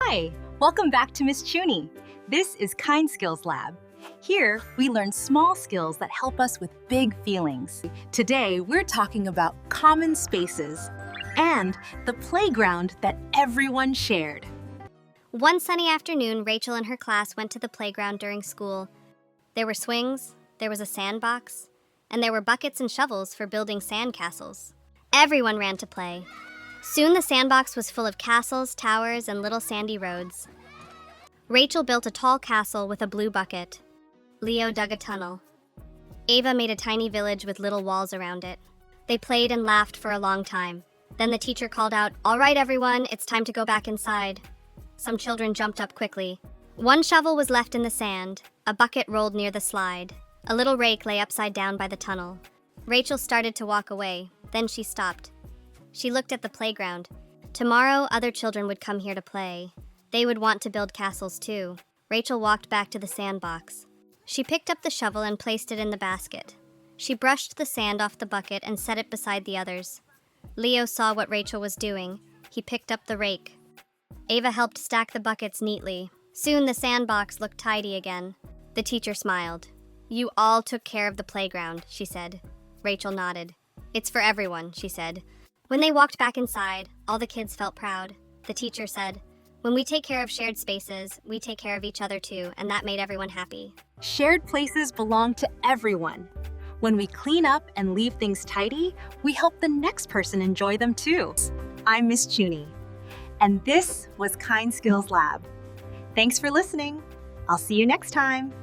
Hi, welcome back to Ms Chooni. This is Kind Skills Lab. Here, we learn small skills that help us with big feelings. Today, we're talking about common spaces and the playground that everyone shared. One sunny afternoon, Rachel and her class went to the playground during school. There were swings, there was a sandbox, and there were buckets and shovels for building sand castles. Everyone ran to play. Soon the sandbox was full of castles, towers, and little sandy roads. Rachel built a tall castle with a blue bucket. Leo dug a tunnel. Ava made a tiny village with little walls around it. They played and laughed for a long time. Then the teacher called out, "All right, everyone, it's time to go back inside." Some children jumped up quickly. One shovel was left in the sand. A bucket rolled near the slide. A little rake lay upside down by the tunnel. Rachel started to walk away. Then she stopped. She looked at the playground. Tomorrow, other children would come here to play. They would want to build castles too. Rachel walked back to the sandbox. She picked up the shovel and placed it in the basket. She brushed the sand off the bucket and set it beside the others. Leo saw what Rachel was doing. He picked up the rake. Ava helped stack the buckets neatly. Soon the sandbox looked tidy again. The teacher smiled. "You all took care of the playground," she said. Rachel nodded. "It's for everyone," she said. When they walked back inside, all the kids felt proud. The teacher said, "When we take care of shared spaces, we take care of each other too," and that made everyone happy. Shared places belong to everyone. When we clean up and leave things tidy, we help the next person enjoy them too. I'm Ms Chooni, and this was Kind Skills Lab. Thanks for listening. I'll see you next time.